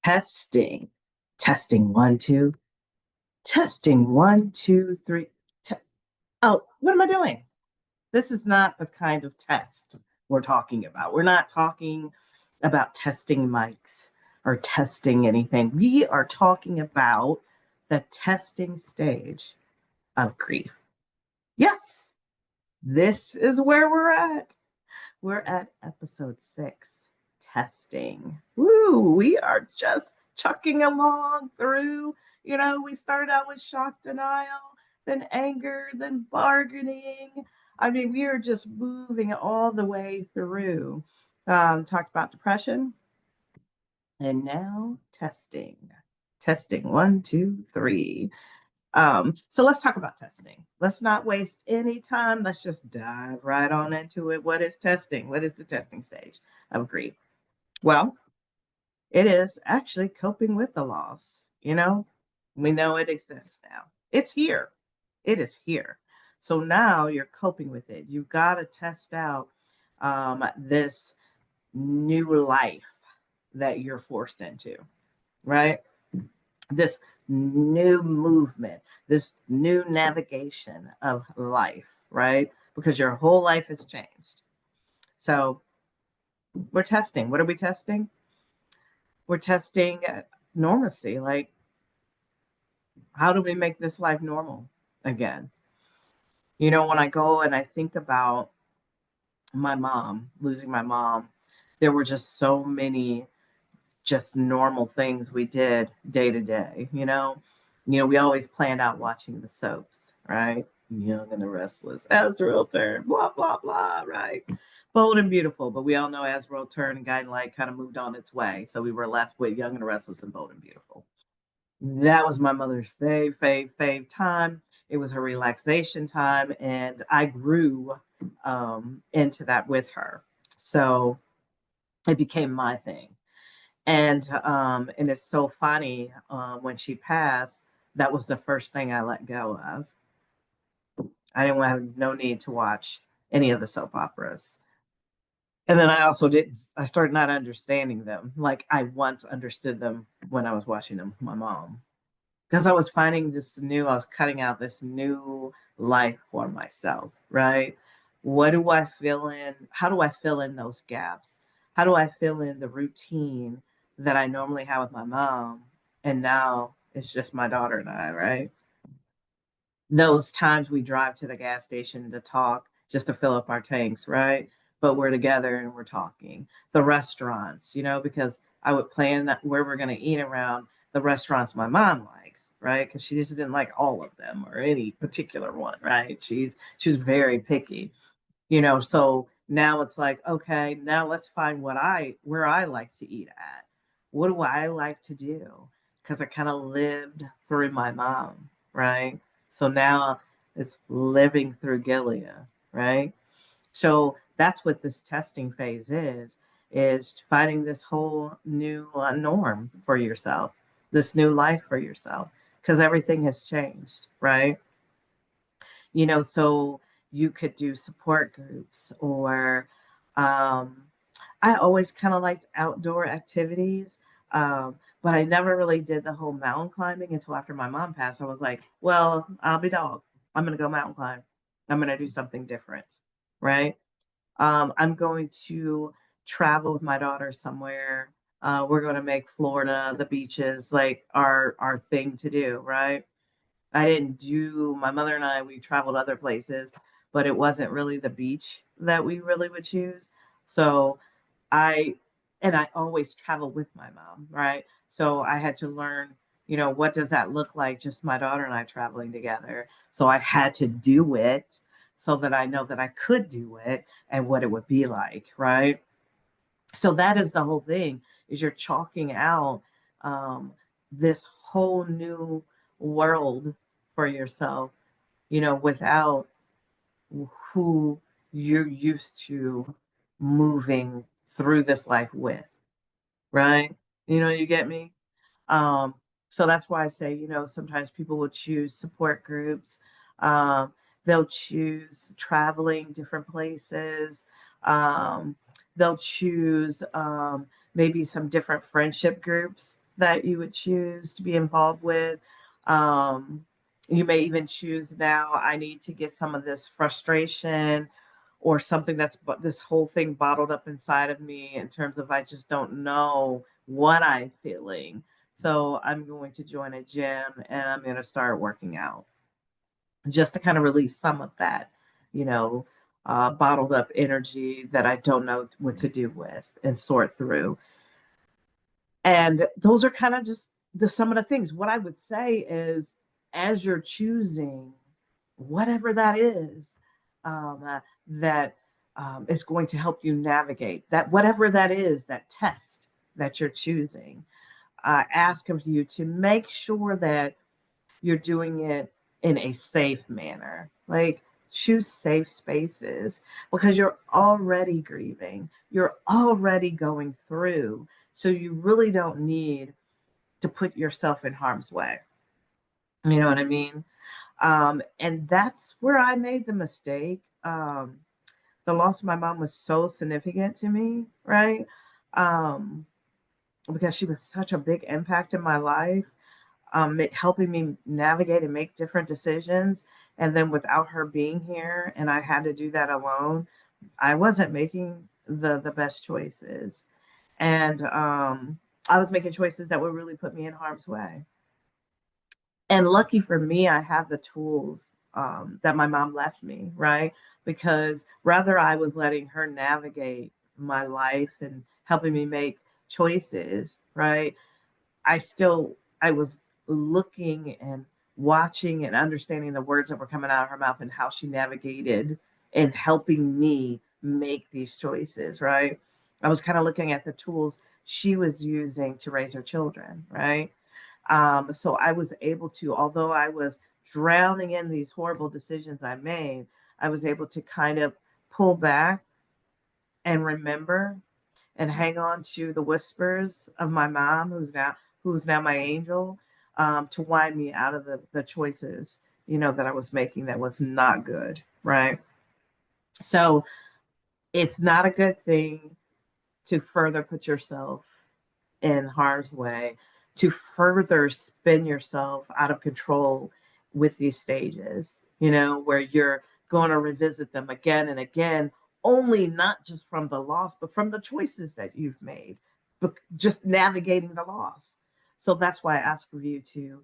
Testing. Testing one, two. Testing one, two, three. Oh, what am I doing? This is not the kind of test we're talking about. We're not talking about testing mics or testing anything. We are talking about the testing stage of grief. Yes, this is where we're at. We're at episode 6, testing. Woo, we are just chucking along through. We started out with shock denial, then anger, then bargaining. I mean, we are just moving all the way through. Talked about depression, and now testing. Testing one, two, three. So let's talk about testing. Let's not waste any time. Let's just dive right on into it. What is testing? What is the testing stage of grief? Well, it is actually coping with the loss. We know it exists now. It's here. It is here. So now you're coping with it. You've got to test out this new life that you're forced into, right? This new movement, this new navigation of life, right? Because your whole life has changed. So we're testing. What are we testing? We're testing normalcy. Like, how do we make this life normal again? When I go and I think about my mom, losing my mom, there were just so many just normal things we did day to day. We always planned out watching the soaps, right? Young and the Restless, As the Real Turn, blah blah blah, right? Bold and Beautiful, but we all know As the Real Turn and Guiding Light kind of moved on its way, so we were left with Young and the Restless and Bold and Beautiful. That was my mother's fave time. It was her relaxation time, and I grew into that with her, so it became my thing. And it's so funny, when she passed, that was the first thing I let go of. I didn't have no need to watch any of the soap operas. And then I started not understanding them like I once understood them when I was watching them with my mom. Because I was I was cutting out this new life for myself, right? What do I fill in? How do I fill in those gaps? How do I fill in the routine that I normally have with my mom? And now it's just my daughter and I, right? Those times we drive to the gas station to talk just to fill up our tanks, right? But we're together and we're talking. The restaurants, because I would plan that where we're going to eat around the restaurants my mom likes, right? Because she just didn't like all of them or any particular one, right? She was very picky, So now it's like, okay, now let's find where I like to eat at. What do I like to do? Because I kind of lived through my mom, right? So now it's living through Gilead, right? So that's what this testing phase is finding this whole new norm for yourself, this new life for yourself, because everything has changed, right? So you could do support groups or I always kind of liked outdoor activities. But I never really did the whole mountain climbing until after my mom passed. I was like, well, I'll be dog. I'm going to go mountain climb. I'm going to do something different. Right. I'm going to travel with my daughter somewhere. We're going to make Florida, the beaches, like our thing to do. Right. I didn't do, my mother and I, we traveled other places, but it wasn't really the beach that we really would choose. So I, and I always travel with my mom, right? So I had to learn, what does that look like? Just my daughter and I traveling together. So I had to do it so that I know that I could do it and what it would be like, right? So that is the whole thing is you're chalking out this whole new world for yourself, without who you're used to moving through this life with, right? You get me? Um, so that's why I say, sometimes people will choose support groups. Um, they'll choose traveling different places. They'll choose maybe some different friendship groups that you would choose to be involved with. Um, you may even choose now, I need to get some of this frustration or something that's this whole thing bottled up inside of me in terms of I just don't know what I'm feeling. So I'm going to join a gym and I'm going to start working out just to kind of release some of that, you know, bottled up energy that I don't know what to do with and sort through. And those are kind of just some of the things. What I would say is, as you're choosing whatever that is, that is going to help you navigate that, whatever that is, that test that you're choosing, ask of you to make sure that you're doing it in a safe manner. Like, choose safe spaces because you're already grieving, you're already going through. So you really don't need to put yourself in harm's way. You know what I mean? And that's where I made the mistake. The loss of my mom was so significant to me, right? Um, because she was such a big impact in my life, helping me navigate and make different decisions. And then without her being here, and I had to do that alone, I wasn't making the best choices, and I was making choices that would really put me in harm's way. And lucky for me, I have the tools that my mom left me, right? Because rather I was letting her navigate my life and helping me make choices, right? I was looking and watching and understanding the words that were coming out of her mouth and how she navigated and helping me make these choices, right? I was kind of looking at the tools she was using to raise her children, right? So I was able to, although I was drowning in these horrible decisions I made, I was able to kind of pull back and remember and hang on to the whispers of my mom, who's now my angel, to wind me out of the choices, that I was making that was not good, right? So it's not a good thing to further put yourself in harm's way, to further spin yourself out of control with these stages, where you're going to revisit them again and again, only not just from the loss, but from the choices that you've made, but just navigating the loss. So that's why I ask of you to,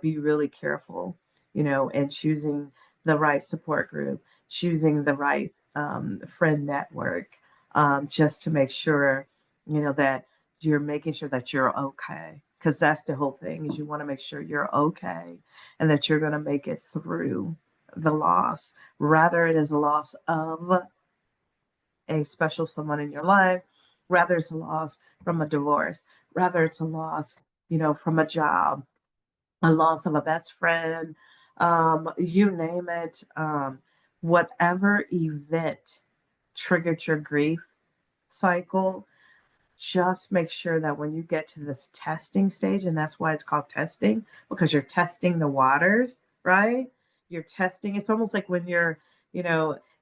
be really careful, and choosing the right support group, choosing the right friend network, just to make sure, that you're making sure that you're okay, because that's the whole thing, is you want to make sure you're okay and that you're going to make it through the loss, rather it is a loss of a special someone in your life, rather it's a loss from a divorce, rather it's a loss, from a job, a loss of a best friend, you name it, whatever event triggered your grief cycle. Just make sure that when you get to this testing stage, and that's why it's called testing, because you're testing the waters, right? You're testing. It's almost like when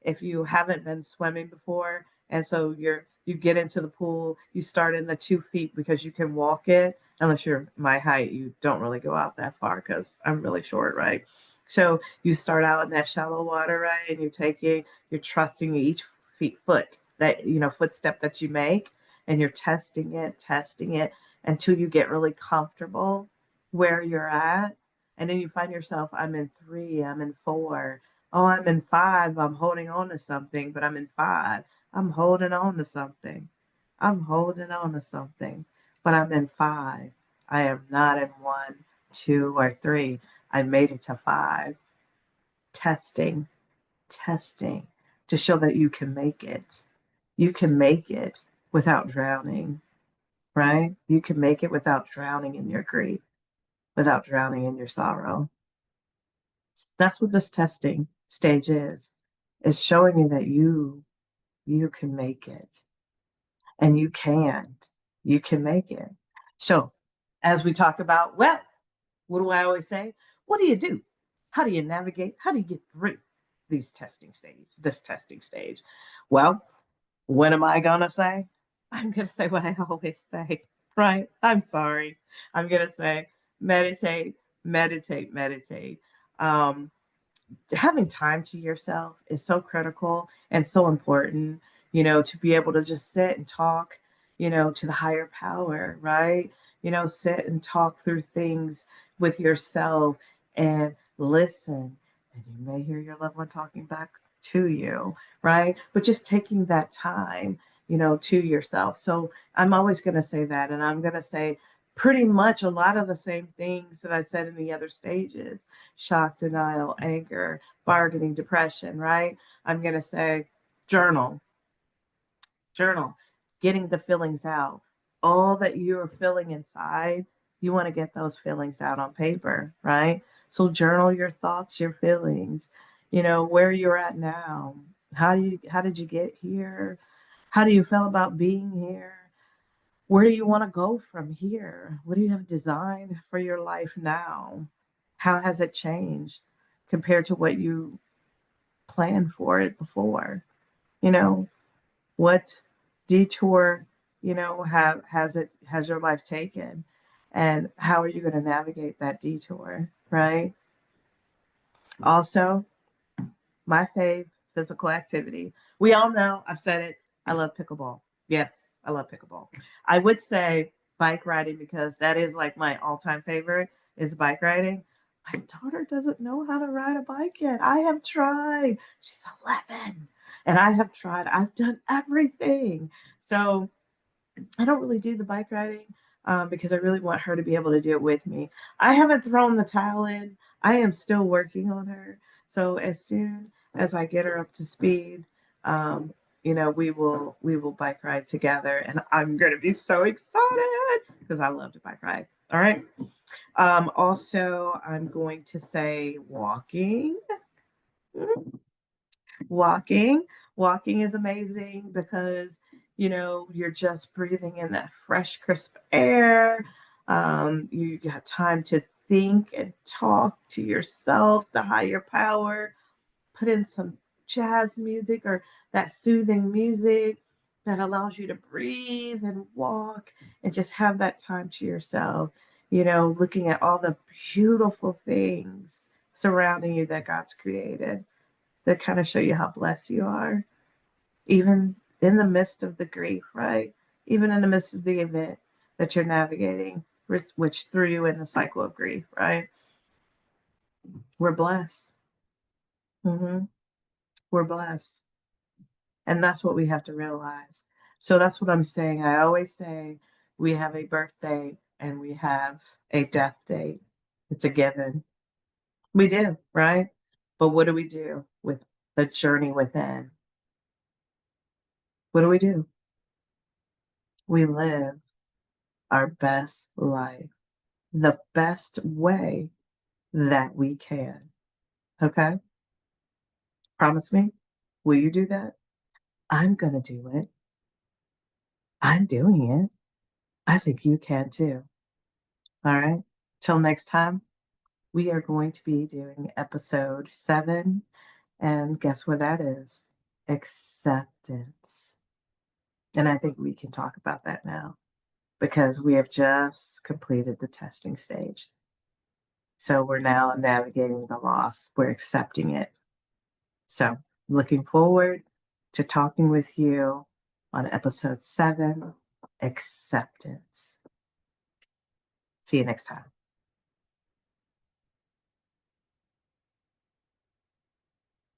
if you haven't been swimming before, and so you get into the pool, you start in the 2 feet because you can walk it. Unless you're my height, you don't really go out that far because I'm really short, right? So you start out in that shallow water, right? And you're trusting each foot that, footstep that you make, and you're testing it until you get really comfortable where you're at. And then you find yourself, I'm in 3, I'm in 4, oh, I'm in 5, I'm holding on to something, but I'm in 5, I'm holding on to something, I'm holding on to something, but I'm in 5. I am not in 1, 2, or 3. I made it to 5. Testing, testing to show that you can make it. You can make it without drowning, right? You can make it without drowning in your grief, without drowning in your sorrow. That's what this testing stage is showing you that you can make it, and you can't. You can make it. So, as we talk about, well, what do I always say? What do you do? How do you navigate? How do you get through this testing stage? Well, what am I gonna say? I'm gonna say what I always say. right? I'm sorry. I'm going to say meditate, meditate, meditate. Um, Having time to yourself is so critical and so important, to be able to just sit and talk, to the higher power, right? Sit and talk through things with yourself and listen. And you may hear your loved one talking back to you, right? But just taking that time, to yourself. So I'm always going to say that. And I'm going to say pretty much a lot of the same things that I said in the other stages: shock, denial, anger, bargaining, depression, right? I'm going to say journal, journal, getting the feelings out. All that you're feeling inside, you want to get those feelings out on paper, right? So journal your thoughts, your feelings, where you're at now. How did you get here? How do you feel about being here? Where do you want to go from here? What do you have designed for your life now? How has it changed compared to what you planned for it before? You know, what detour, has your life taken? And how are you going to navigate that detour, right? Also, my fave, physical activity. We all know, I've said it, I love pickleball. Yes, I love pickleball. I would say bike riding because that is like my all-time favorite is bike riding. My daughter doesn't know how to ride a bike yet. I have tried. She's 11 and I have tried. I've done everything. So I don't really do the bike riding because I really want her to be able to do it with me. I haven't thrown the towel in. I am still working on her. So as soon as I get her up to speed, um, we will bike ride together, and I'm going to be so excited because I love to bike ride. All right. Also, I'm going to say walking. Walking. Walking is amazing because, you're just breathing in that fresh, crisp air. You got time to think and talk to yourself, the higher power. Put in some jazz music or that soothing music that allows you to breathe and walk and just have that time to yourself, looking at all the beautiful things surrounding you that God's created that kind of show you how blessed you are, even in the midst of the grief, right? Even in the midst of the event that you're navigating, which threw you in the cycle of grief, right? We're blessed. hmm We're blessed. And that's what we have to realize. So that's what I'm saying. I always say we have a birthday and we have a death date. It's a given. We do, right? But what do we do with the journey within? What do we do? We live our best life the best way that we can. Okay? Promise me? Will you do that? I'm going to do it. I'm doing it. I think you can too. All right? Till next time, we are going to be doing episode 7. And guess what that is? Acceptance. And I think we can talk about that now because we have just completed the testing stage. So we're now navigating the loss. We're accepting it. So looking forward to talking with you on episode 7, acceptance. See you next time.